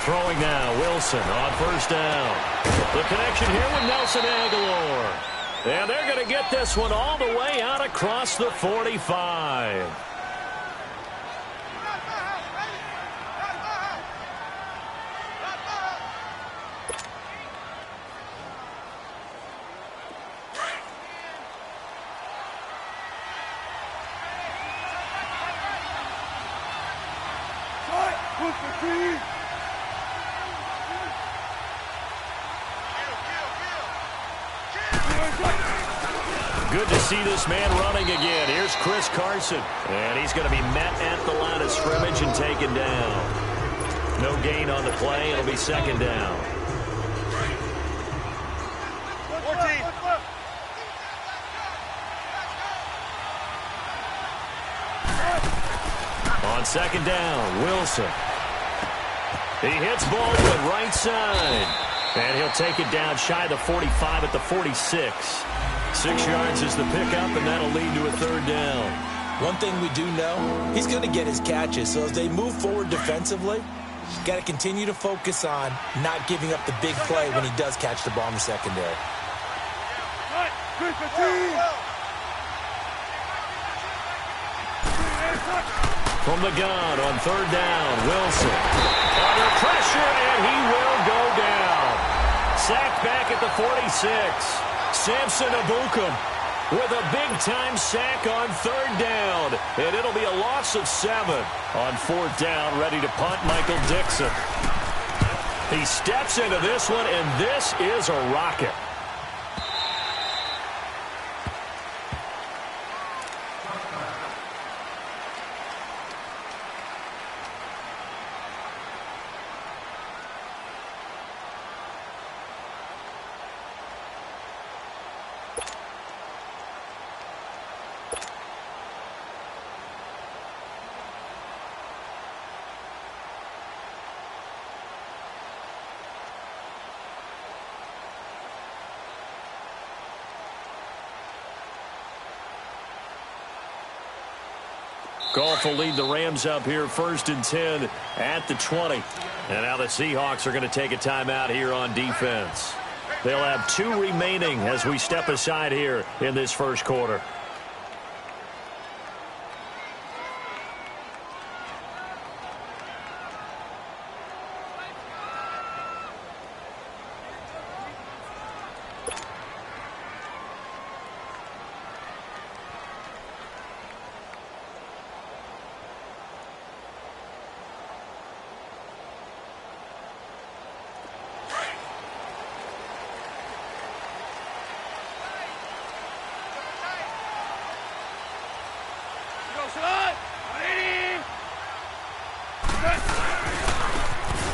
Throwing now, Wilson on first down. The connection here with Nelson Aguilar. And they're going to get this one all the way out across the 45. Good to see this man running again. Here's Chris Carson. And he's going to be met at the line of scrimmage and taken down. No gain on the play. It'll be second down. 14. On second down, Wilson. He hits Baldwin right side. And he'll take it down shy of the 45 at the 46. 6 yards is the pickup, and that'll lead to a third down. One thing we do know, he's going to get his catches. So as they move forward defensively, got to continue to focus on not giving up the big play when he does catch the ball in the secondary. From the gun on third down, Wilson. Under pressure, and he will go down. Sacked back at the 46. Samson Abukum with a big-time sack on third down. And it'll be a loss of 7. On fourth down, ready to punt, Michael Dixon. He steps into this one, and this is a rocket. Goff will lead the Rams up here first and 10 at the 20. And now the Seahawks are going to take a timeout here on defense. They'll have 2 remaining as we step aside here in this first quarter.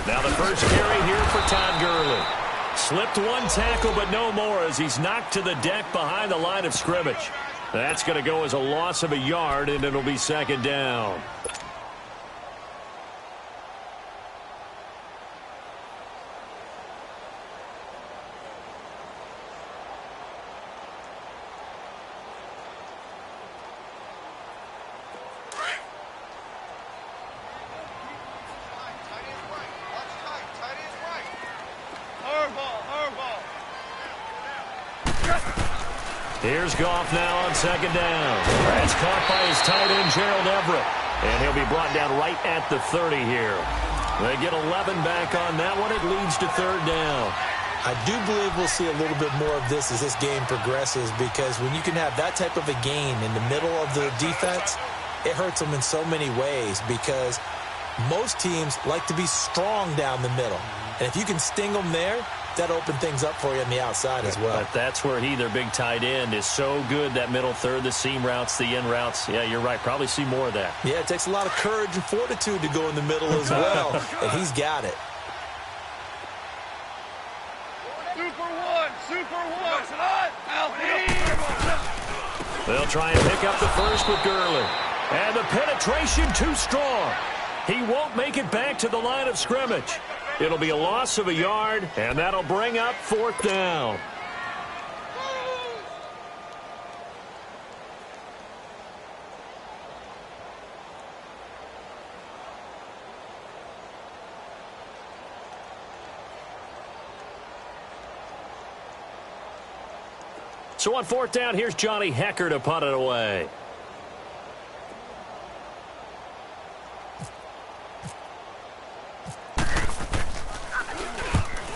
Now the first carry here for Todd Gurley. Slipped one tackle, but no more as he's knocked to the deck behind the line of scrimmage. That's going to go as a loss of a yard, and it'll be second down. Here's Goff now on second down. That's caught by his tight end, Gerald Everett. And he'll be brought down right at the 30 here. They get 11 back on that one. It leads to third down. I do believe we'll see a little bit more of this as this game progresses, because when you can have that type of a game in the middle of the defense, it hurts them in so many ways, because most teams like to be strong down the middle. And if you can sting them there, that open things up for you on the outside as well. But that's where their big tight end, is so good, that middle third, the seam routes, the in routes. Yeah, you're right. Probably see more of that. Yeah, it takes a lot of courage and fortitude to go in the middle as well, and he's got it. Super one. They'll try and pick up the first with Gurley. And the penetration too strong. He won't make it back to the line of scrimmage. It'll be a loss of a yard, and that'll bring up fourth down. So on fourth down, here's Johnny Hecker to punt it away.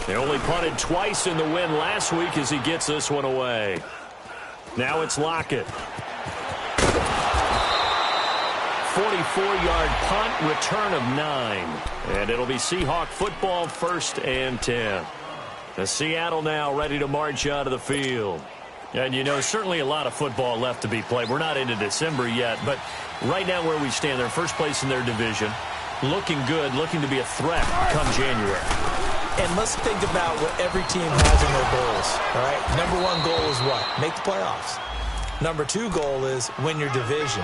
They only punted twice in the win last week as he gets this one away. Now it's Lockett. 44-yard punt, return of 9. And it'll be Seahawk football, 1st and 10. The Seattle now ready to march out of the field. And, you know, certainly a lot of football left to be played. We're not into December yet, but right now where we stand, they're first place in their division. Looking good, looking to be a threat come January. And let's think about what every team has in their goals, all right? Number 1 goal is what? Make the playoffs. Number 2 goal is win your division.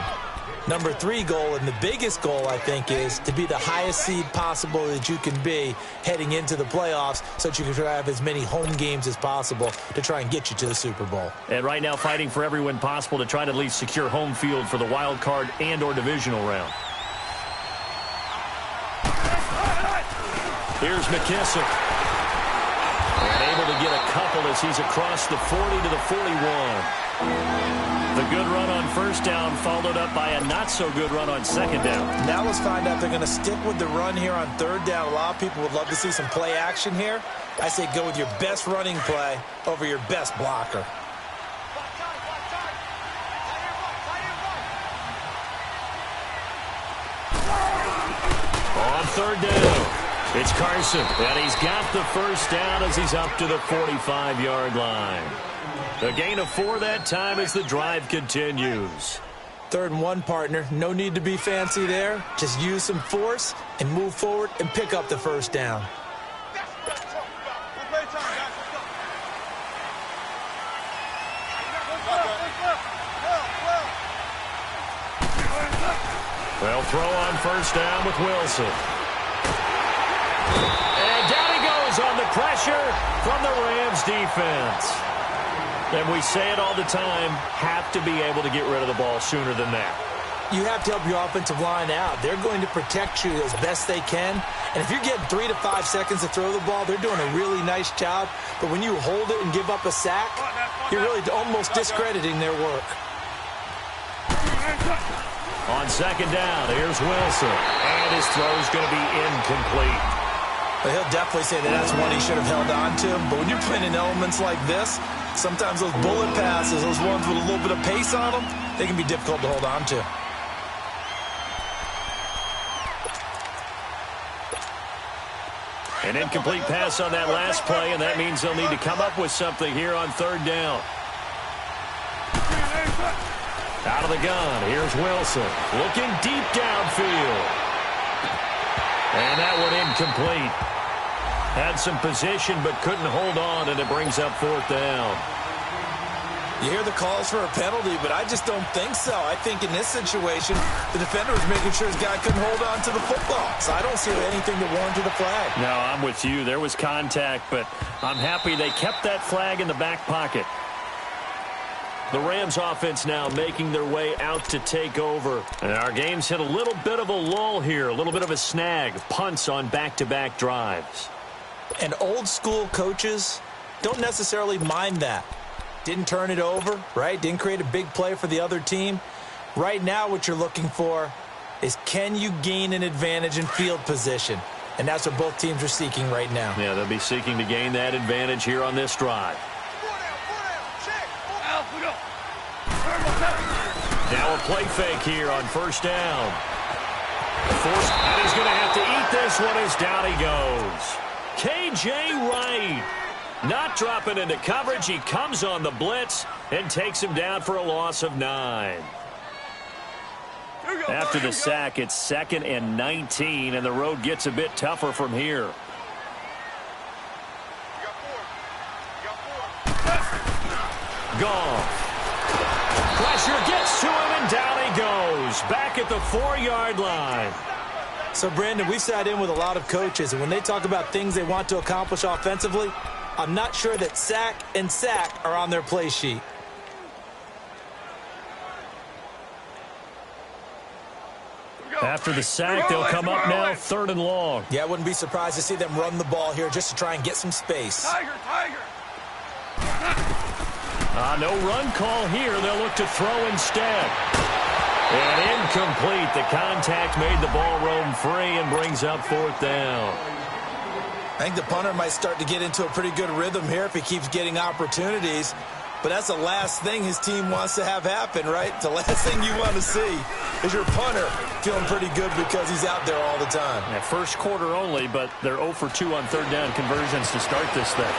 Number 3 goal, and the biggest goal, I think, is to be the highest seed possible that you can be heading into the playoffs so that you can have as many home games as possible to try and get you to the Super Bowl. And right now fighting for every win possible to try to at least secure home field for the wild card and or divisional round. Here's McKissick. And able to get a couple as he's across the 40 to the 41. The good run on first down followed up by a not-so-good run on second down. Now let's find out if they're going to stick with the run here on third down. A lot of people would love to see some play action here. I say go with your best running play over your best blocker. On third down, it's Carson, and he's got the first down as he's up to the 45-yard line. A gain of 4 that time as the drive continues. 3rd and 1, partner. No need to be fancy there. Just use some force and move forward and pick up the first down. Well, throw on first down with Wilson. And down he goes on the pressure from the Rams defense. And we say it all the time, have to be able to get rid of the ball sooner than that. You have to help your offensive line out. They're going to protect you as best they can. And if you're getting 3 to 5 seconds to throw the ball, they're doing a really nice job. But when you hold it and give up a sack, you're really almost discrediting their work. On second down, here's Wilson. And his throw's going to be incomplete. But he'll definitely say that that's one he should have held on to. But when you're playing in elements like this, sometimes those bullet passes, those ones with a little bit of pace on them, they can be difficult to hold on to. An incomplete pass on that last play, and that means they'll need to come up with something here on third down. Out of the gun, here's Wilson. Looking deep downfield. And that one incomplete. Had some position but couldn't hold on, and it brings up 4th down. You hear the calls for a penalty, but I just don't think so. I think in this situation, the defender was making sure his guy couldn't hold on to the football. So I don't see anything that warranted a flag. No, I'm with you. There was contact, but I'm happy they kept that flag in the back pocket. The Rams offense now making their way out to take over. And our game's hit a little bit of a lull here, a little bit of a snag. Punts on back-to-back drives. And old school coaches don't necessarily mind that. Didn't turn it over, right? Didn't create a big play for the other team. Right now what you're looking for is can you gain an advantage in field position? And that's what both teams are seeking right now. Yeah, they'll be seeking to gain that advantage here on this drive. Now a play fake here on first down. Forced, and he's going to have to eat this one as down he goes. K.J. Wright not dropping into coverage. He comes on the blitz and takes him down for a loss of 9. After the sack, it's 2nd and 19, and the road gets a bit tougher from here. Goff. Pressure gets to him, and down he goes. Back at the 4-yard line. So, Brandon, we've sat in with a lot of coaches, and when they talk about things they want to accomplish offensively, I'm not sure that sack and sack are on their play sheet. After the sack, they'll come up now 3rd and long. Yeah, I wouldn't be surprised to see them run the ball here just to try and get some space. Tiger. No run call here. They'll look to throw instead. And incomplete. The contact made the ball roam free and brings up fourth down. I think the punter might start to get into a pretty good rhythm here if he keeps getting opportunities. But that's the last thing his team wants to have happen, right? The last thing you want to see is your punter feeling pretty good because he's out there all the time. Yeah, first quarter only, but they're 0 for 2 on third down conversions to start this thing.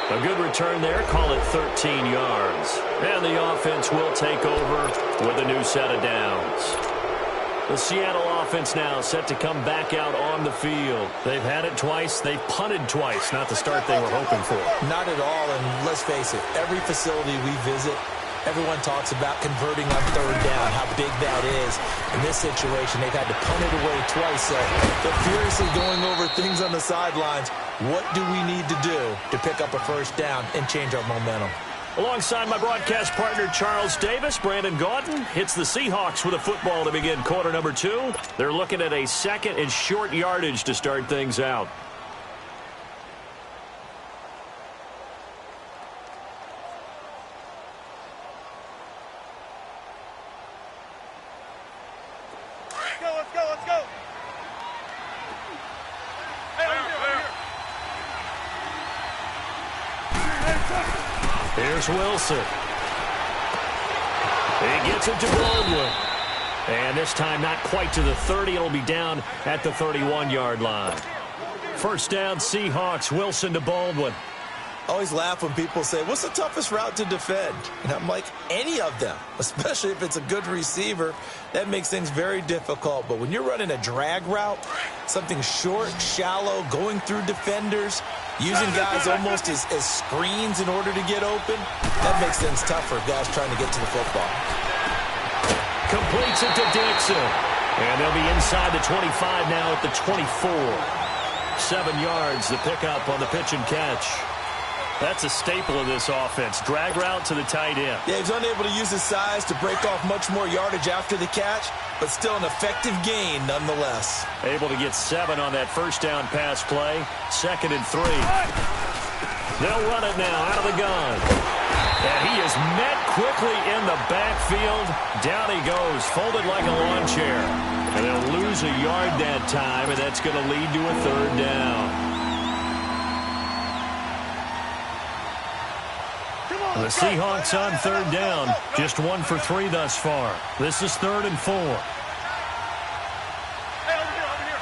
A good return there. Call it 13 yards. And the offense will take over with a new set of downs. The Seattle offense now set to come back out on the field. They've had it twice. They've punted twice. Not the start they were hoping for. Not at all, and let's face it, every facility we visit, everyone talks about converting on third down, how big that is. In this situation, they've had to punt it away twice, so they're furiously going over things on the sidelines. What do we need to do to pick up a first down and change our momentum? Alongside my broadcast partner, Charles Davis, Brandon Gaudin hits the Seahawks with a football to begin quarter number 2. They're looking at a second and short yardage to start things out. Let's go. Hey, over here. Here's Wilson. He gets it to Baldwin. And this time not quite to the 30. It'll be down at the 31-yard line. First down, Seahawks. Wilson to Baldwin. I always laugh when people say, what's the toughest route to defend? And I'm like, any of them, especially if it's a good receiver. That makes things very difficult. But when you're running a drag route, something short, shallow, going through defenders, using guys almost as screens in order to get open, that makes things tougher, guys trying to get to the football. Completes it to Dixon. And they'll be inside the 25 now at the 24. 7 yards, the pickup on the pitch and catch. That's a staple of this offense. Drag route to the tight end. Yeah, he's unable to use his size to break off much more yardage after the catch, but still an effective gain nonetheless. Able to get 7 on that first down pass play. 2nd and 3. They'll run it now out of the gun. And he is met quickly in the backfield. Down he goes, folded like a lawn chair. And they'll lose a yard that time, and that's going to lead to a third down. The Seahawks on third down, just 1 for 3 thus far. This is 3rd and 4. Hey, over here.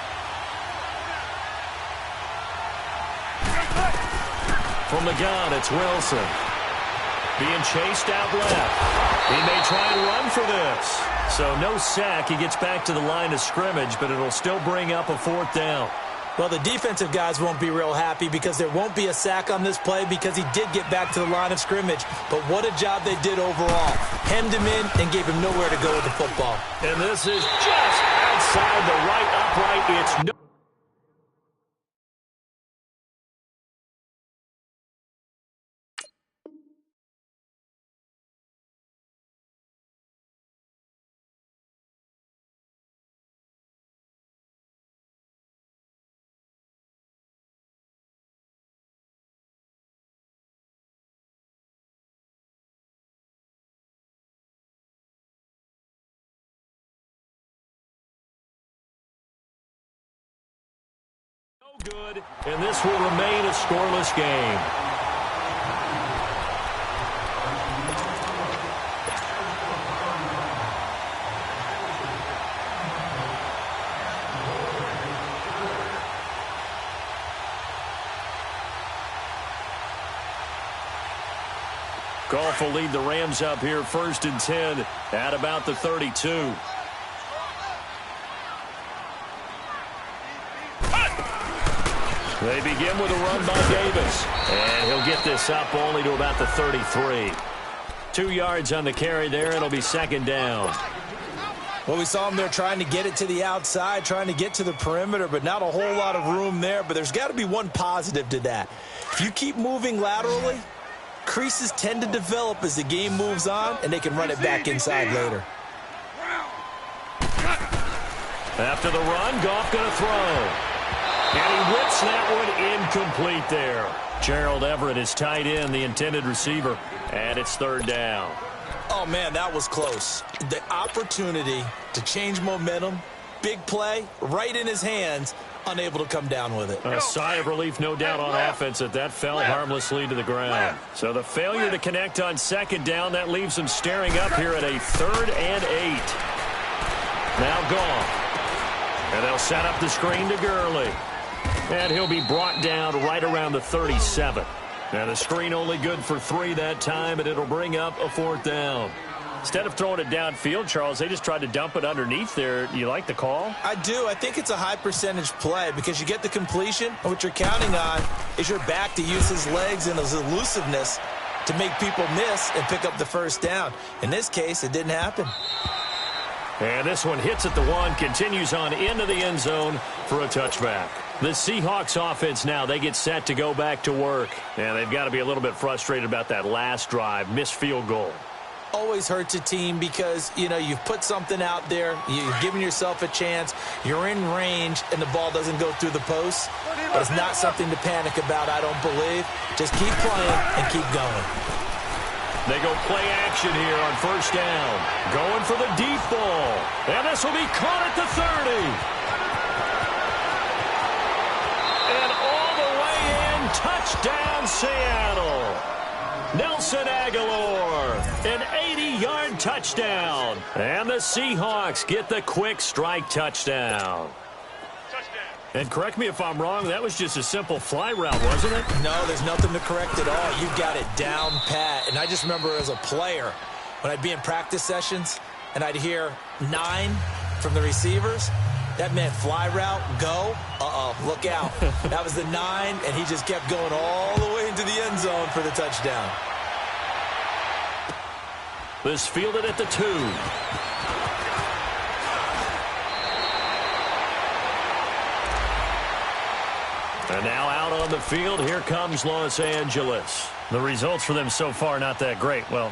From the gun, it's Wilson. Being chased out left. He may try and run for this. So no sack. He gets back to the line of scrimmage, but it'll still bring up a 4th down. Well, the defensive guys won't be real happy because there won't be a sack on this play because he did get back to the line of scrimmage. But what a job they did overall. Hemmed him in and gave him nowhere to go with the football. And this is just outside the right upright. It's no. Good, and this will remain a scoreless game. Goff will lead the Rams up here 1st and 10 at about the 32. They begin with a run by Davis. And he'll get this up only to about the 33. 2 yards on the carry there. It'll be 2nd down. Well, we saw him there trying to get it to the outside, trying to get to the perimeter, but not a whole lot of room there. But there's got to be one positive to that. If you keep moving laterally, creases tend to develop as the game moves on, and they can run it back inside later. After the run, Goff going to throw. And he whips that one incomplete there. Gerald Everett is tight end, the intended receiver, and it's third down. Oh, man, that was close. The opportunity to change momentum, big play, right in his hands, unable to come down with it. A sigh of relief, no doubt, on offense that fell harmlessly to the ground. So the failure to connect on second down, that leaves them staring up here at a 3rd and 8. Now gone. And they'll set up the screen to Gurley. And he'll be brought down right around the 37. And the screen only good for 3 that time, and it'll bring up a 4th down. Instead of throwing it downfield, Charles, they just tried to dump it underneath there. Do you like the call? I do. I think it's a high-percentage play because you get the completion, and what you're counting on is your back to use his legs and his elusiveness to make people miss and pick up the 1st down. In this case, it didn't happen. And this one hits at the 1, continues on into the end zone for a touchback. The Seahawks offense now, they get set to go back to work. And they've got to be a little bit frustrated about that last drive, missed field goal. Always hurts a team because, you know, you've put something out there, you've given yourself a chance, you're in range, and the ball doesn't go through the post. But it's not something to panic about, I don't believe. Just keep playing and keep going. They go play action here on 1st down. Going for the deep ball. And this will be caught at the 30. And all the way in, touchdown Seattle. Nelson Aguilar, an 80-yard touchdown. And the Seahawks get the quick strike touchdown. And correct me if I'm wrong, that was just a simple fly route, wasn't it? No, there's nothing to correct at all. You've got it down pat. And I just remember as a player, when I'd be in practice sessions and I'd hear 9 from the receivers, that meant fly route, go, look out. That was the 9, and he just kept going all the way into the end zone for the touchdown. This fielded at the 2. And now out on the field, here comes Los Angeles. The results for them so far not that great. Well,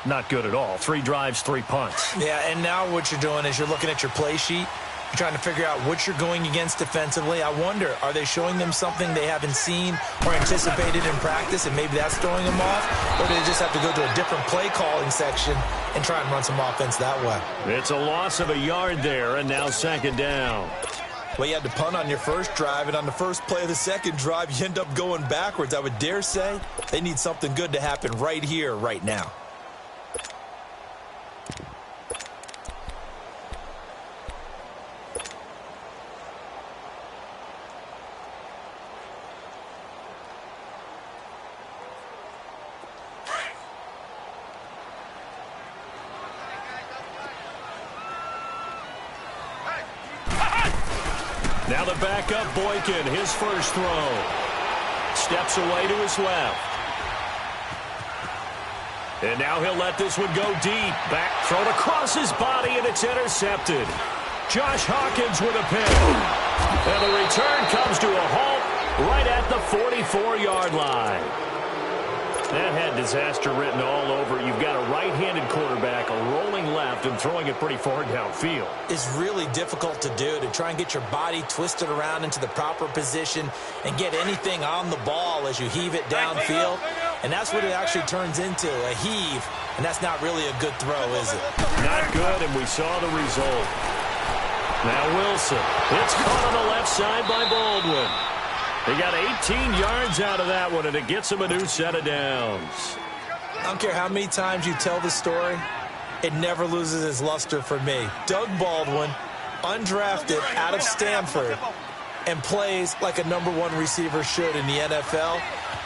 not good at all. 3 drives, 3 punts. Yeah, and now what you're doing is you're looking at your play sheet. You're trying to figure out what you're going against defensively. I wonder, are they showing them something they haven't seen or anticipated in practice, and maybe that's throwing them off? Or do they just have to go to a different play calling section and try and run some offense that way? It's a loss of a yard there, and now 2nd down. Well, you had to punt on your first drive, and on the first play of the second drive, you end up going backwards. I would dare say they need something good to happen right here, right now. Now the backup Boykin, his first throw. Steps away to his left. And now he'll let this one go deep. Back thrown across his body, and it's intercepted. Josh Hawkins with a pick. And the return comes to a halt right at the 44-yard line. That had disaster written all over it. You've got a right-handed quarterback, a rolling left, and throwing it pretty far downfield. It's really difficult to do, to try and get your body twisted around into the proper position and get anything on the ball as you heave it downfield. And that's what it actually turns into, a heave. And that's not really a good throw, is it? Not good, and we saw the result. Now Wilson. It's caught on the left side by Baldwin. He got 18 yards out of that one, and it gets him a new set of downs. I don't care how many times you tell the story, it never loses its luster for me. Doug Baldwin, undrafted out of Stanford, and plays like a #1 receiver should in the NFL.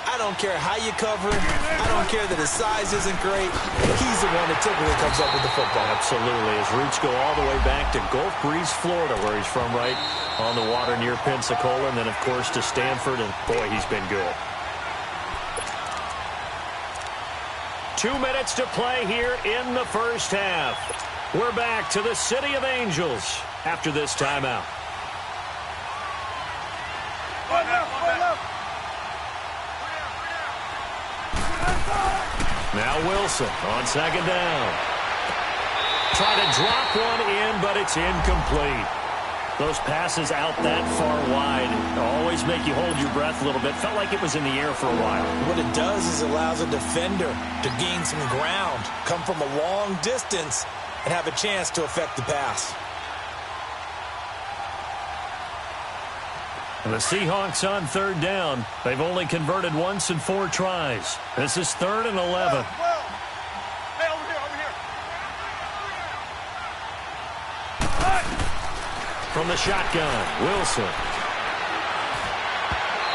I don't care how you cover him. I don't care that his size isn't great. He's the one that typically comes up with the football. Absolutely. His roots go all the way back to Gulf Breeze, Florida, where he's from, right on the water near Pensacola. And then, of course, to Stanford. And, boy, he's been good. 2 minutes to play here in the first half. We're back to the City of Angels after this timeout. Now Wilson on 2nd down. Try to drop one in, but it's incomplete. Those passes out that far wide always make you hold your breath a little bit. Felt like it was in the air for a while. What it does is allows a defender to gain some ground, come from a long distance, and have a chance to affect the pass. And the Seahawks on third down. They've only converted once in 4 tries. This is 3rd and 11. Hey, over here, over here. From the shotgun, Wilson.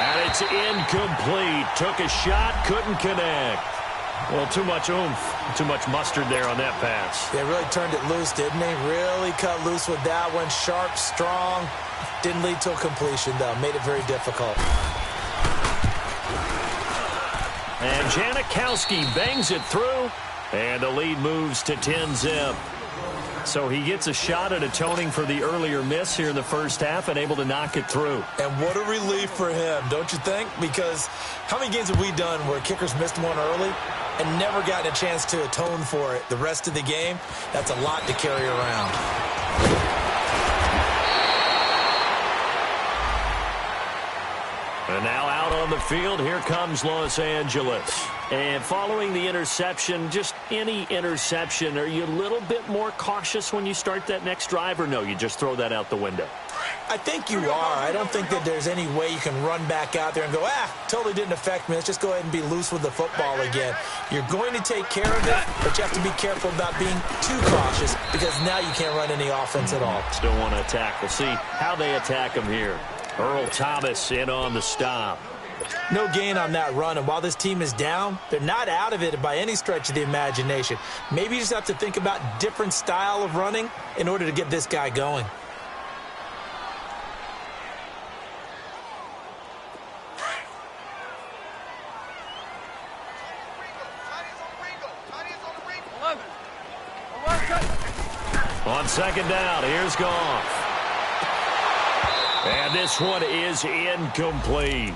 And it's incomplete. Took a shot, couldn't connect. Well, too much oomph, too much mustard there on that pass. They really turned it loose, didn't they? Really cut loose with that one. Sharp, strong. Didn't lead to a completion, though. Made it very difficult. And Janikowski bangs it through. And the lead moves to 10-zip. So he gets a shot at atoning for the earlier miss here in the first half and able to knock it through. And what a relief for him, don't you think? Because how many games have we done where kickers missed one early and never gotten a chance to atone for it the rest of the game? That's a lot to carry around. And now out on the field, here comes Los Angeles. And following the interception, just any interception, are you a little bit more cautious when you start that next drive, or no, you just throw that out the window? I think you are. I don't think that there's any way you can run back out there and go, totally didn't affect me. Let's just go ahead and be loose with the football again. You're going to take care of it, but you have to be careful about being too cautious because now you can't run any offense at all. Still want to attack. We'll see how they attack him here. Earl Thomas in on the stop. No gain on that run, and while this team is down, they're not out of it by any stretch of the imagination. Maybe you just have to think about different style of running in order to get this guy going. On second down, here's Goff. And this one is incomplete.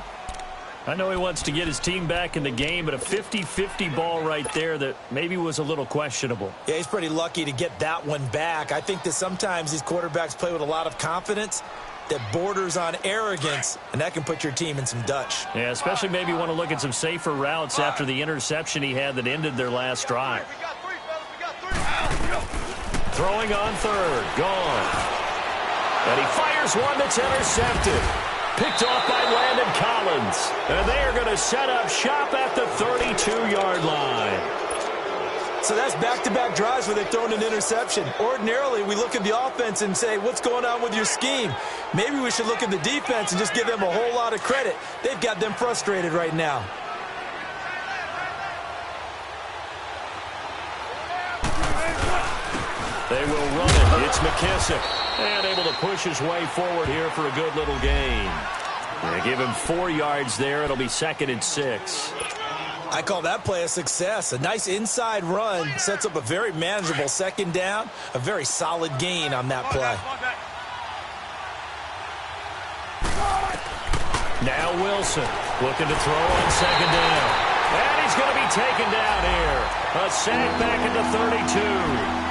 I know he wants to get his team back in the game, but a 50-50 ball right there that maybe was a little questionable. Yeah, he's pretty lucky to get that one back. I think that sometimes these quarterbacks play with a lot of confidence that borders on arrogance, and that can put your team in some Dutch. Yeah, especially maybe want to look at some safer routes after the interception he had that ended their last drive. We got 3, fellas. We got 3. Throwing on third, gone. And he fires one that's intercepted. Picked off by Landon Collins. And they are going to set up shop at the 32-yard line. So that's back-to-back drives where they've thrown an interception. Ordinarily, we look at the offense and say, what's going on with your scheme? Maybe we should look at the defense and just give them a whole lot of credit. They've got them frustrated right now. They will run it. It's McKissick. And able to push his way forward here for a good little gain. They give him 4 yards there. It'll be 2nd and 6. I call that play a success. A nice inside run sets up a very manageable second down. A very solid gain on that play. Now Wilson looking to throw on second down. And he's going to be taken down here. A sack back at the 32.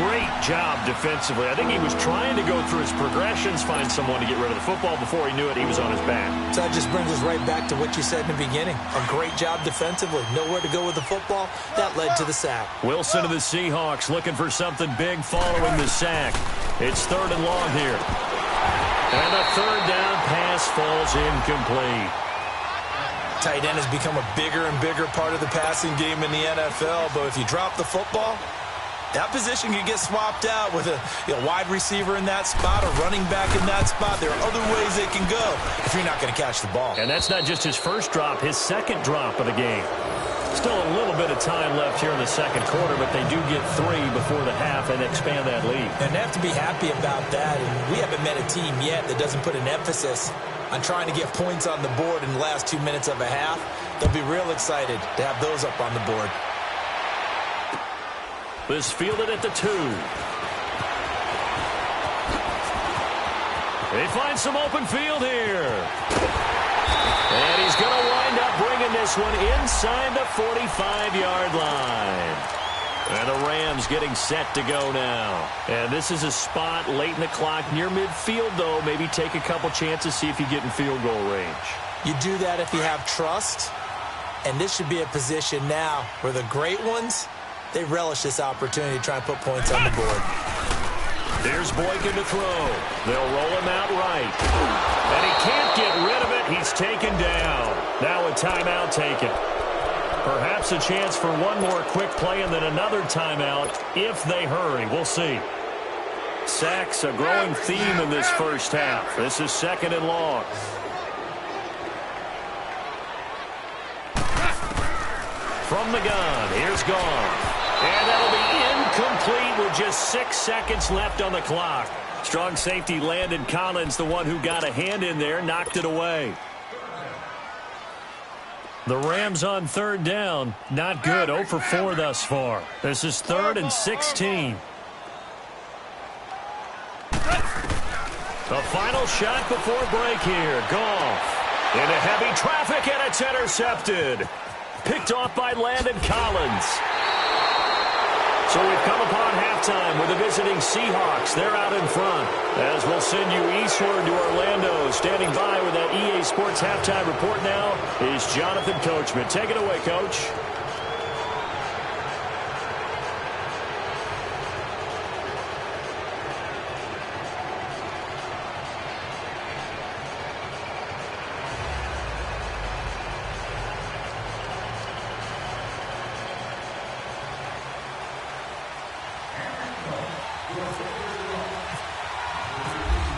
Great job defensively. I think he was trying to go through his progressions, find someone to get rid of the football. Before he knew it, he was on his back. So that just brings us right back to what you said in the beginning. A great job defensively. Nowhere to go with the football. That led to the sack. Wilson of the Seahawks looking for something big following the sack. It's 3rd and long here. And the 3rd down pass falls incomplete. Tight end has become a bigger and bigger part of the passing game in the NFL. But if you drop the football, that position can get swapped out with a wide receiver in that spot, a running back in that spot. There are other ways they can go if you're not going to catch the ball. And that's not just his first drop, his second drop of the game. Still a little bit of time left here in the second quarter, but they do get 3 before the half and expand that lead. And they have to be happy about that. And we haven't met a team yet that doesn't put an emphasis on trying to get points on the board in the last 2 minutes of a half. They'll be real excited to have those up on the board. This fielded at the 2. They find some open field here. And he's going to wind up bringing this one inside the 45-yard line. And the Rams getting set to go now. And this is a spot late in the clock near midfield, though. Maybe take a couple chances, see if you get in field goal range. You do that if you have trust. And this should be a position now where the great ones, they relish this opportunity to try and put points on the board. There's Boykin to throw. They'll roll him out right. And he can't get rid of it. He's taken down. Now a timeout taken. Perhaps a chance for one more quick play and then another timeout if they hurry. We'll see. Sacks, a growing theme in this first half. This is 2nd and long. From the gun, here's Goff. And that'll be incomplete with just 6 seconds left on the clock. Strong safety Landon Collins, the one who got a hand in there, knocked it away. The Rams on 3rd down. Not good. 0 for 4 thus far. This is 3rd and 16. The final shot before break here. Goff into heavy traffic, and it's intercepted. Picked off by Landon Collins. So we've come upon halftime with the visiting Seahawks. They're out in front. As we'll send you eastward to Orlando. Standing by with that EA Sports halftime report now is Jonathan Coachman. Take it away, Coach.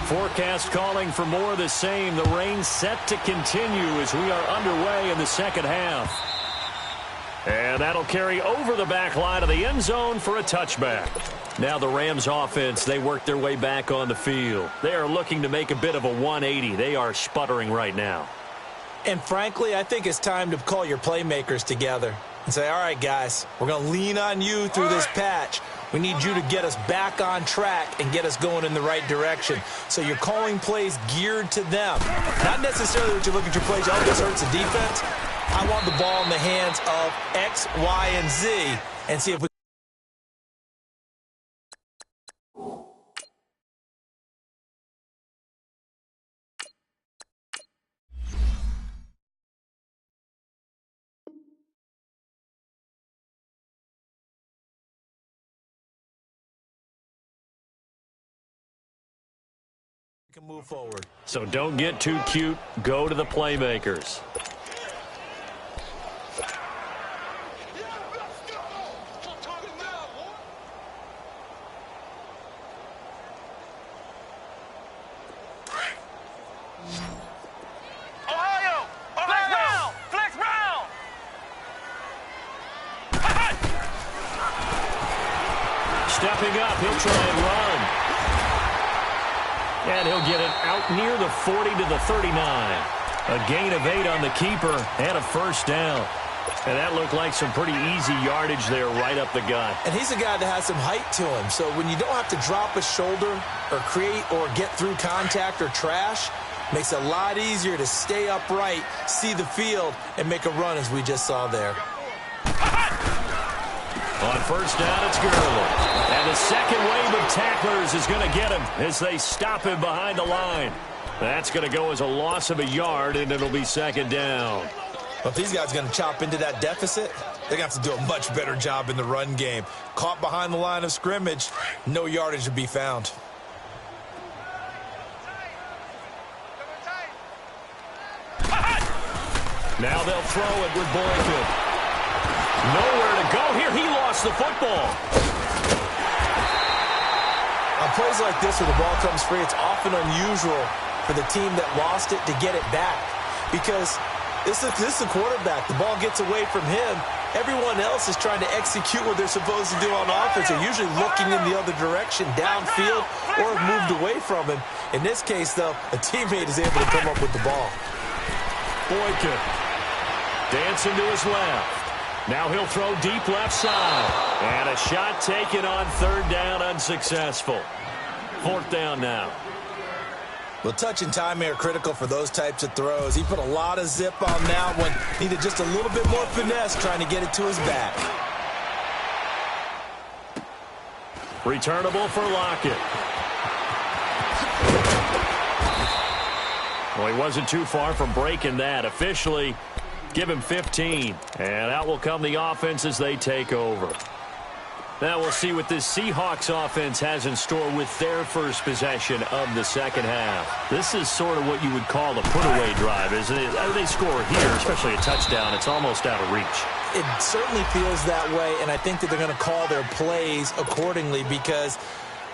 Forecast calling for more of the same. The rain set to continue as we are underway in the second half. And that'll carry over the back line of the end zone for a touchback. Now the Rams offense, they work their way back on the field. They are looking to make a bit of a 180. They are sputtering right now. And frankly, I think it's time to call your playmakers together and say, all right, guys, we're going to lean on you through this patch. We need you to get us back on track and get us going in the right direction. So you're calling plays geared to them. Not necessarily what you look at your plays, oh, this hurts the defense. I want the ball in the hands of X, Y, and Z and see if we can move forward. So don't get too cute. Go to the playmakers. Stepping up, he'll try and run. And he'll get it out near the 40 to the 39. A gain of 8 on the keeper and a first down. And that looked like some pretty easy yardage there right up the gut. And he's a guy that has some height to him. So when you don't have to drop a shoulder or create or get through contact or trash, makes it a lot easier to stay upright, see the field, and make a run as we just saw there. On first down, it's Gurley. And the second wave of tacklers is going to get him as they stop him behind the line. That's going to go as a loss of a yard, and it'll be second down. Well, if these guys are going to chop into that deficit, they're going to have to do a much better job in the run game. Caught behind the line of scrimmage, no yardage to be found. Now they'll throw it with Boykin. Nowhere to go here. He lost the football. On plays like this where the ball comes free, it's often unusual for the team that lost it to get it back. Because this is the quarterback. The ball gets away from him. Everyone else is trying to execute what they're supposed to do on offense. They're usually looking in the other direction, downfield, or have moved away from him. In this case, though, a teammate is able to come up with the ball. Boykin dancing to his left. Now he'll throw deep left side. And a shot taken on third down, unsuccessful. Fourth down now. Well, touch and timing are critical for those types of throws. He put a lot of zip on that one. Needed just a little bit more finesse trying to get it to his back. Returnable for Lockett. Well, he wasn't too far from breaking that. Officially, give him 15. And out will come the offense as they take over. Now we'll see what this Seahawks offense has in store with their first possession of the second half. This is sort of what you would call a put-away drive, isn't it? They score here, especially a touchdown. It's almost out of reach. It certainly feels that way, and I think that they're going to call their plays accordingly because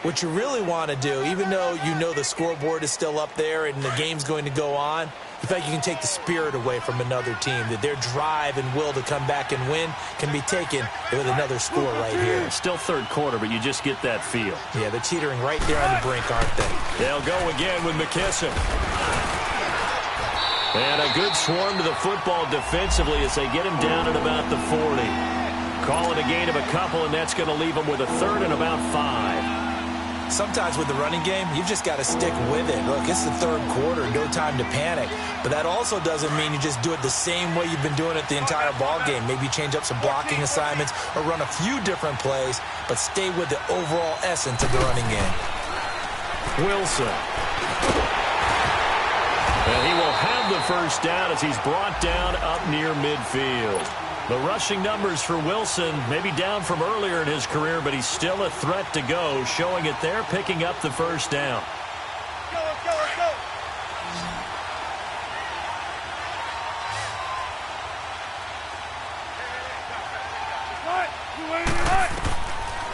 what you really want to do, even though you know the scoreboard is still up there and the game's going to go on, you feel like you can take the spirit away from another team, that their drive and will to come back and win can be taken with another score right here. It's still third quarter, but you just get that feel. Yeah, they're teetering right there on the brink, aren't they? They'll go again with McKisson. And a good swarm to the football defensively as they get him down at about the 40. Call it a gain of a couple, and that's going to leave him with a third and about 5. Sometimes with the running game, you've just got to stick with it. Look, it's the third quarter, no time to panic. But that also doesn't mean you just do it the same way you've been doing it the entire ball game. Maybe change up some blocking assignments or run a few different plays, but stay with the overall essence of the running game. Wilson. And he will have the first down as he's brought down up near midfield. The rushing numbers for Wilson may be down from earlier in his career, but he's still a threat to go, showing it there, picking up the first down. Let's go, let's go.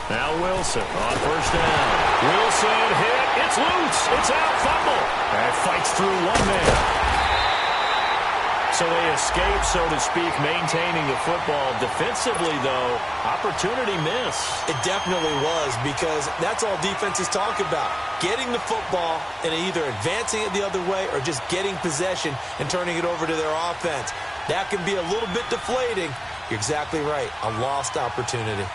Now Wilson on first down. Wilson hit. It's loose. It's out. Fumble. And fights through one man. So they escape, so to speak, maintaining the football. Defensively, though, opportunity miss. It definitely was, because that's all defenses talk about. Getting the football and either advancing it the other way or just getting possession and turning it over to their offense. That can be a little bit deflating. You're exactly right. A lost opportunity.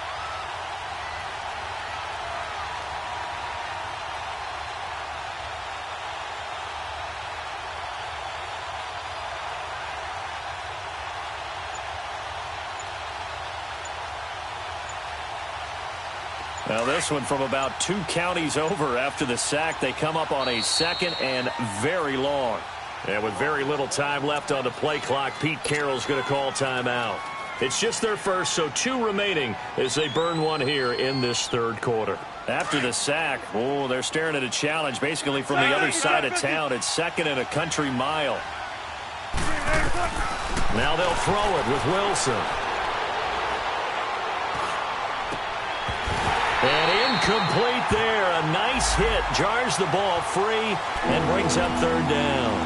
Now this one from about 2 counties over after the sack. They come up on a second and very long. And with very little time left on the play clock, Pete Carroll's going to call timeout. It's just their first, so 2 remaining as they burn one here in this third quarter. After the sack, they're staring at a challenge basically from the other side of town. It's second and a country mile. Now they'll throw it with Wilson. And incomplete there. A nice hit. Jars the ball free and brings up third down.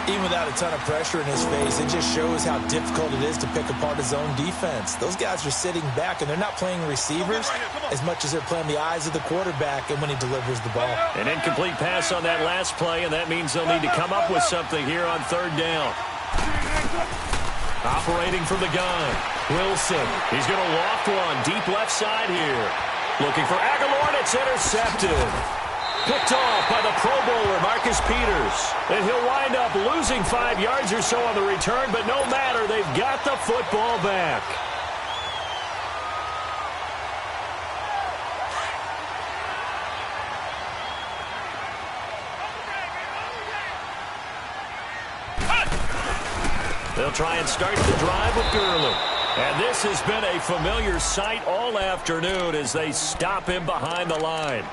Even without a ton of pressure in his face, it just shows how difficult it is to pick apart his own defense. Those guys are sitting back, and they're not playing receivers as much as they're playing the eyes of the quarterback and when he delivers the ball. An incomplete pass on that last play, and that means they'll need to come up with something here on third down. Operating from the gun. Wilson. He's going to loft one deep left side here. Looking for Aguilar, and it's intercepted. Picked off by the Pro Bowler, Marcus Peters. And he'll wind up losing 5 yards or so on the return, but no matter, they've got the football back. They'll try and start the drive with Gurley. And this has been a familiar sight all afternoon as they stop him behind the line.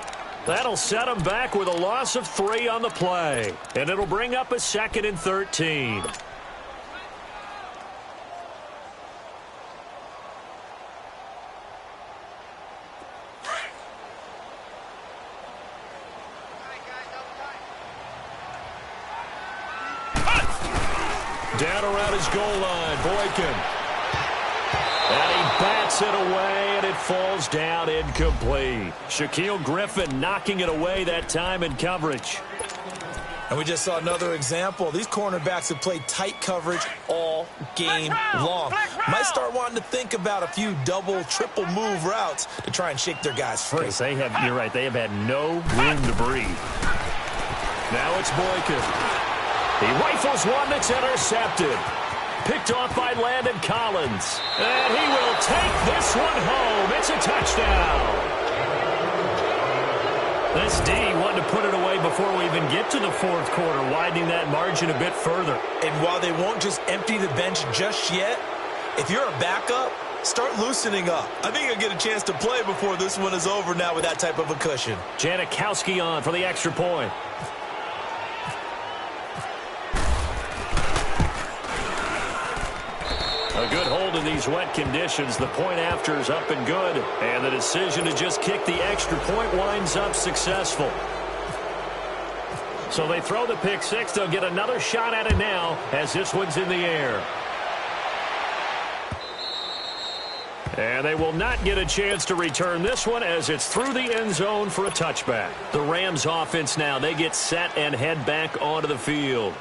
That'll set him back with a loss of 3 on the play. And it'll bring up a 2nd and 13. Down around his goal line, Boykin. And he bats it away, and it falls down incomplete. Shaquille Griffin knocking it away that time in coverage. And we just saw another example. These cornerbacks have played tight coverage all game long. Might start wanting to think about a few double, triple move routes to try and shake their guys free. You're right, they have had no room to breathe. Now it's Boykin. He rifles one that's intercepted. Picked off by Landon Collins. And he will take this one home. It's a touchdown. This D wanted to put it away before we even get to the fourth quarter, widening that margin a bit further. And while they won't just empty the bench just yet, if you're a backup, start loosening up. I think you'll get a chance to play before this one is over now with that type of a cushion. Janikowski on for the extra point. A good hold in these wet conditions. The point after is up and good. And the decision to just kick the extra point winds up successful. So they throw the pick six. They'll get another shot at it now as this one's in the air. And they will not get a chance to return this one as it's through the end zone for a touchback. The Rams offense now, they get set and head back onto the field.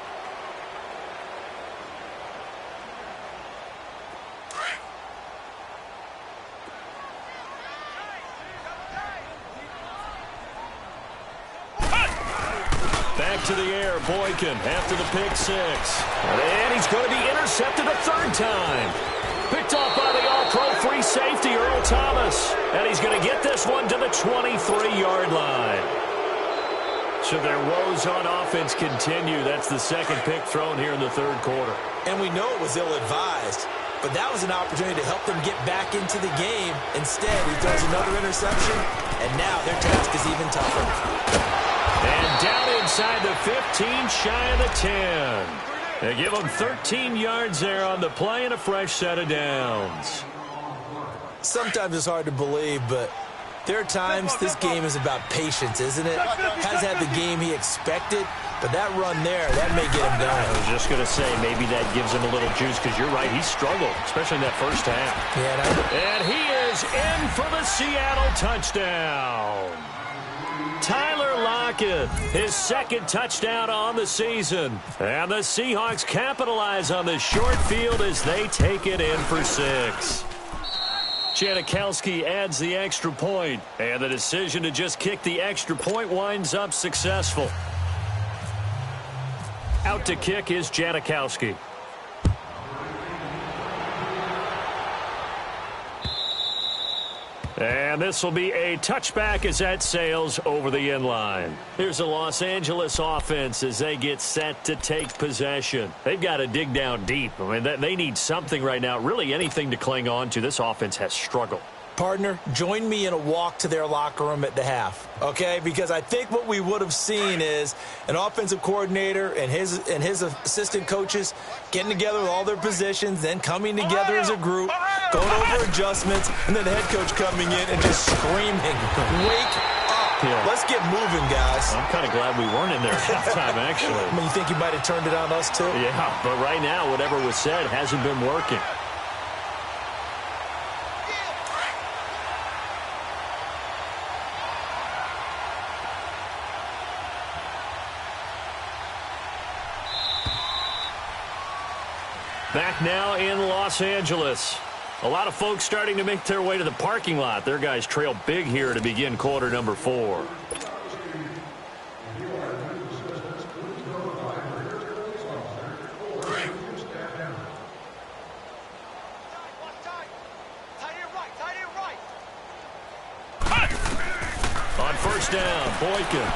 Back to the air, Boykin after the pick six. And he's going to be intercepted a third time. Picked off by the all-pro free safety, Earl Thomas. And he's going to get this one to the 23-yard line. So their woes on offense continue. That's the second pick thrown here in the third quarter. And we know it was ill-advised, but that was an opportunity to help them get back into the game. Instead, he throws another interception, and now their task is even tougher. And down inside the 15, shy of the 10. They give them 13 yards there on the play and a fresh set of downs. Sometimes it's hard to believe, but there are times this game is about patience, isn't it? Has had the game he expected, but that run there, that may get him going. I was just going to say, maybe that gives him a little juice, because you're right, he struggled, especially in that first half. Yeah, and he is in for the Seattle touchdown. Tyler Lockett, his second touchdown on the season. And the Seahawks capitalize on the short field as they take it in for 6. Janikowski adds the extra point, and the decision to just kick the extra point winds up successful. Out to kick is Janikowski. And this will be a touchback as that sails over the end line. Here's the Los Angeles offense as they get set to take possession. They've got to dig down deep. I mean, they need something right now, really anything to cling on to. This offense has struggled. Partner, join me in a walk to their locker room at the half, okay? Because I think what we would have seen is an offensive coordinator and his assistant coaches getting together with all their positions, then coming together as a group, going over adjustments, and then the head coach coming in and just screaming, "Wake up. Yeah. Let's get moving, guys." I'm kind of glad we weren't in there at halftime, actually. I mean, you think you might have turned it on us, too? Yeah, but right now, whatever was said hasn't been working. Back now in Los Angeles. A lot of folks starting to make their way to the parking lot. Their guys trail big here to begin quarter number 4. On first down, Boykin.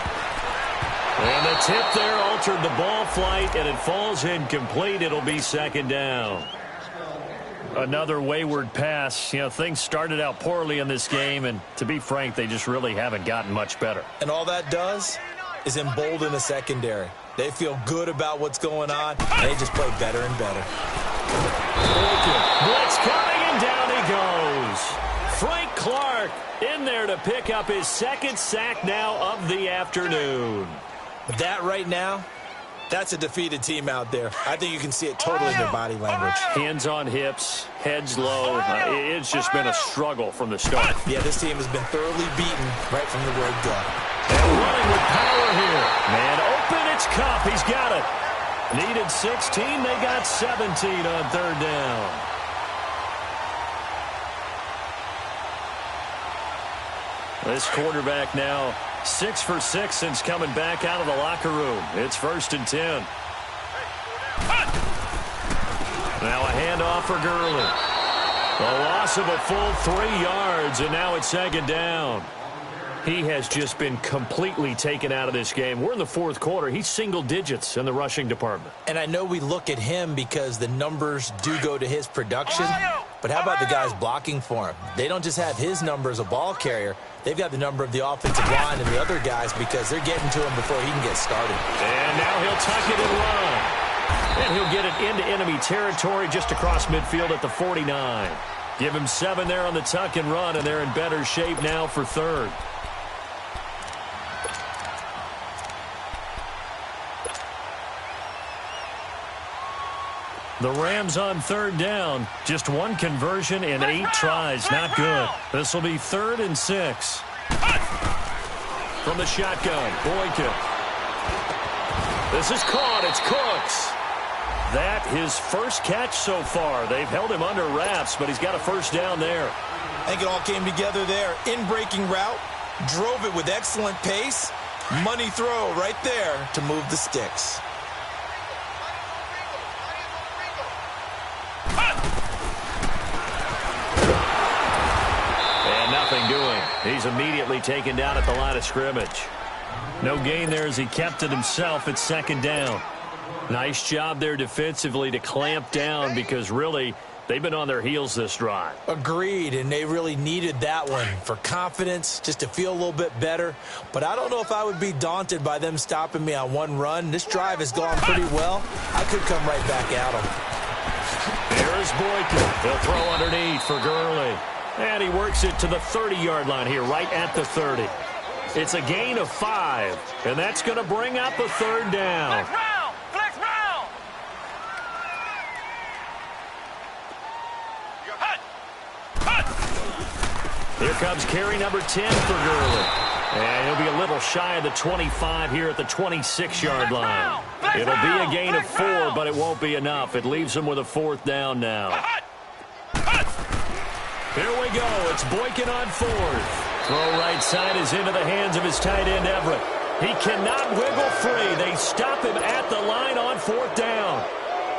And the tip there altered the ball flight, and it falls incomplete. It'll be second down. Another wayward pass. You know, things started out poorly in this game, and to be frank, they just really haven't gotten much better. And all that does is embolden the secondary. They feel good about what's going on, and they just play better and better. Blitz coming, and down he goes. Frank Clark in there to pick up his second sack now of the afternoon. That right now, that's a defeated team out there. I think you can see it totally in their body language. Hands on hips, heads low. It's just been a struggle from the start. Yeah, this team has been thoroughly beaten right from the word go. And running with power here. Man open, it's Cup. He's got it. Needed 16, they got 17 on third down. This quarterback now 6 for 6 since coming back out of the locker room. It's 1st and 10. Now a handoff for Gurley. A loss of a full 3 yards, and now it's second down. He has just been completely taken out of this game. We're in the fourth quarter. He's single digits in the rushing department. And I know we look at him because the numbers do go to his production, but how about the guys blocking for him? They don't just have his number as a ball carrier. They've got the number of the offensive line and the other guys because they're getting to him before he can get started. And now he'll tuck it and run. And he'll get it into enemy territory just across midfield at the 49. Give him 7 there on the tuck and run, and they're in better shape now for third. The Rams on third down. Just one conversion in 8 tries. Not good. This will be 3rd and 6. From the shotgun, Boykin. This is caught. It's Cooks. That his first catch so far. They've held him under wraps, but he's got a first down there. I think it all came together there. In-breaking route. Drove it with excellent pace. Money throw right there to move the sticks. Nothing doing. He's immediately taken down at the line of scrimmage. No gain there as he kept it himself at 2nd down. Nice job there defensively to clamp down because really they've been on their heels this drive. Agreed, and they really needed that one for confidence, just to feel a little bit better. But I don't know if I would be daunted by them stopping me on one run. This drive has gone pretty well. I could come right back at them. There's Boykin. They'll throw underneath for Gurley. And he works it to the 30-yard line here, right at the 30. It's a gain of 5, and that's going to bring up a 3rd down. Flex round! Flex round! Here comes carry number 10 for Gurley. And he'll be a little shy of the 25 here at the 26-yard line. It'll be a gain of 4, but it won't be enough. It leaves him with a 4th down now. Here we go. It's Boykin on 4th. Throw right side is into the hands of his tight end, Everett. He cannot wiggle free. They stop him at the line on 4th down.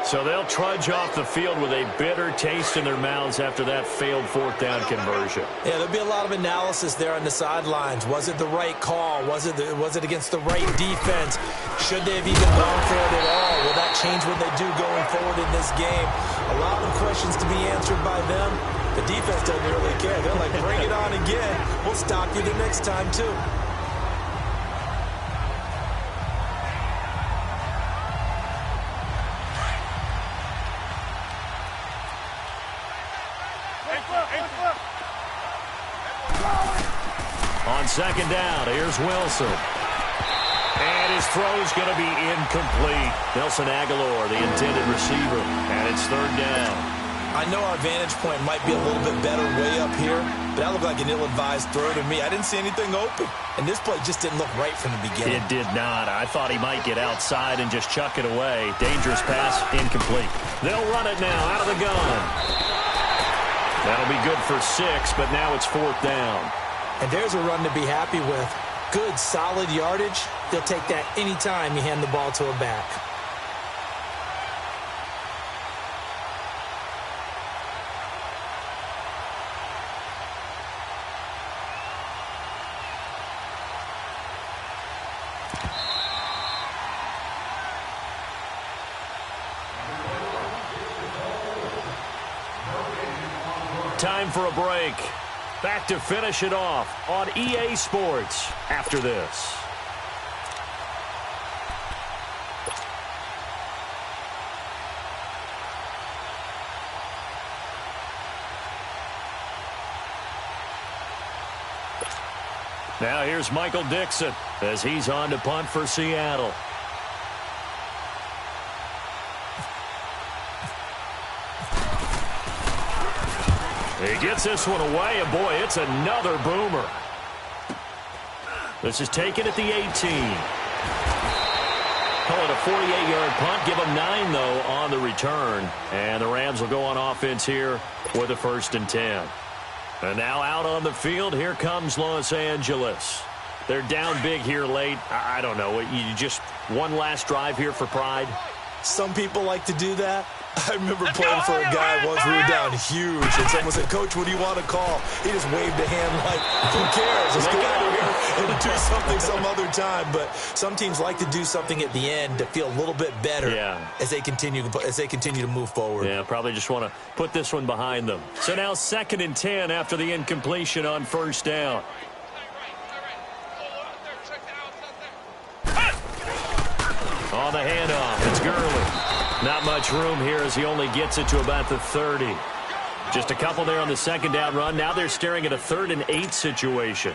So they'll trudge off the field with a bitter taste in their mouths after that failed 4th down conversion. Yeah, there'll be a lot of analysis there on the sidelines. Was it the right call? Was it against the right defense? Should they have even gone for it at all? Will that change what they do going forward in this game? A lot of questions to be answered by them. The defense doesn't really care. They're like, bring it on again. We'll stop you the next time, too. On 2nd down, here's Wilson. And his throw's going to be incomplete. Nelson Aguilar, the intended receiver. And it's 3rd down. I know our vantage point might be a little bit better way up here, but that looked like an ill-advised throw to me. I didn't see anything open, and this play just didn't look right from the beginning. It did not. I thought he might get outside and just chuck it away. Dangerous pass, incomplete. They'll run it now out of the gun. That'll be good for 6, but now it's 4th down. And there's a run to be happy with. Good, solid yardage. They'll take that anytime you hand the ball to a back. Time for a break. Back to finish it off on EA Sports after this. Now here's Michael Dixon as he's on to punt for Seattle. He gets this one away, and boy, it's another boomer. This is taken at the 18. Call it a 48-yard punt. Give them 9, though, on the return. And the Rams will go on offense here with a 1st and 10. And now out on the field, here comes Los Angeles. They're down big here late. I don't know. You just one last drive here for pride? Some people like to do that. I remember playing for a guy once. We were down huge, and someone said, "Coach, what do you want to call?" He just waved a hand like, "Who cares? Let's go out here and do something some other time." But some teams like to do something at the end to feel a little bit better as they continue to move forward. Yeah, probably just want to put this one behind them. So now 2nd and 10 after the incompletion on 1st down. On the handoff, it's Gurley. Not much room here as he only gets it to about the 30. Just a couple there on the 2nd down run. Now they're staring at a 3rd and 8 situation.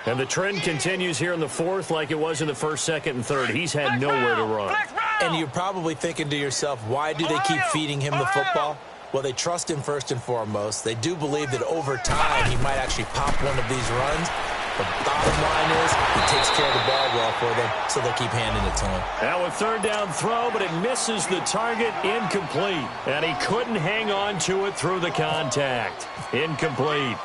And the trend continues here in the 4th like it was in the 1st, 2nd, and 3rd. He's had nowhere to run. And you're probably thinking to yourself, why do they keep feeding him the football? Well, they trust him first and foremost. They do believe that over time he might actually pop one of these runs. The bottom line is he takes care of the ball well for them, so they keep handing it to him. Now a 3rd down throw, but it misses the target, incomplete. And he couldn't hang on to it through the contact. Incomplete.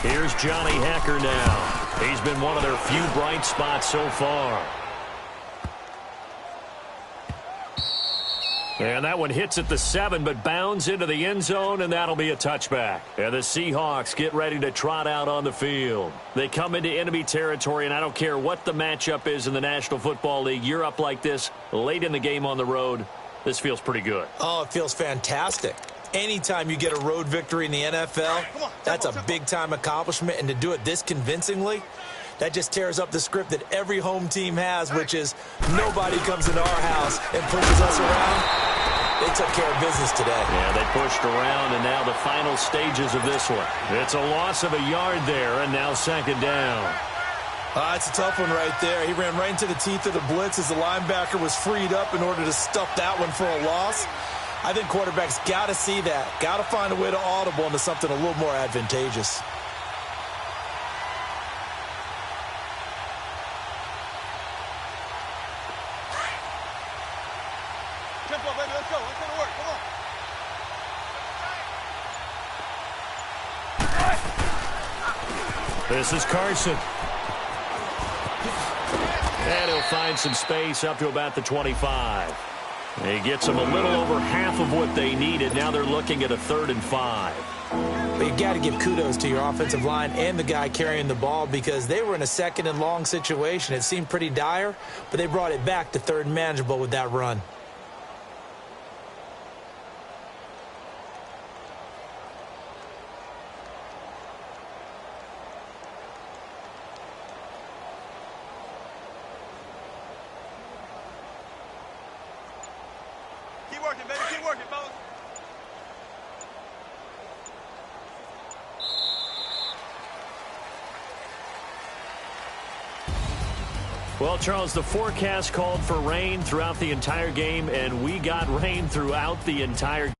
Here's Johnny Hacker now. He's been one of their few bright spots so far. And that one hits at the 7, but bounds into the end zone, and that'll be a touchback. And the Seahawks get ready to trot out on the field. They come into enemy territory, and I don't care what the matchup is in the National Football League. You're up like this late in the game on the road. This feels pretty good. Oh, it feels fantastic. Anytime you get a road victory in the NFL, that's a big-time accomplishment, and to do it this convincingly, that just tears up the script that every home team has, which is nobody comes into our house and pushes us around. They took care of business today. Yeah, they pushed around, and now the final stages of this one. It's a loss of a yard there, and now 2nd down. It's a tough one right there. He ran right into the teeth of the blitz as the linebacker was freed up in order to stuff that one for a loss. I think quarterbacks got to see that. Got to find a way to audible into something a little more advantageous. Tempo, baby, let's go. Let's go to work. Come on. This is Carson. And he'll find some space up to about the 25. He gets them a little over half of what they needed. Now they're looking at a 3rd and 5. But you got to give kudos to your offensive line and the guy carrying the ball because they were in a 2nd and long situation. It seemed pretty dire, but they brought it back to 3rd and manageable with that run. Keep working, baby. Keep working, fellas. Well, Charles, the forecast called for rain throughout the entire game, and we got rain throughout the entire game.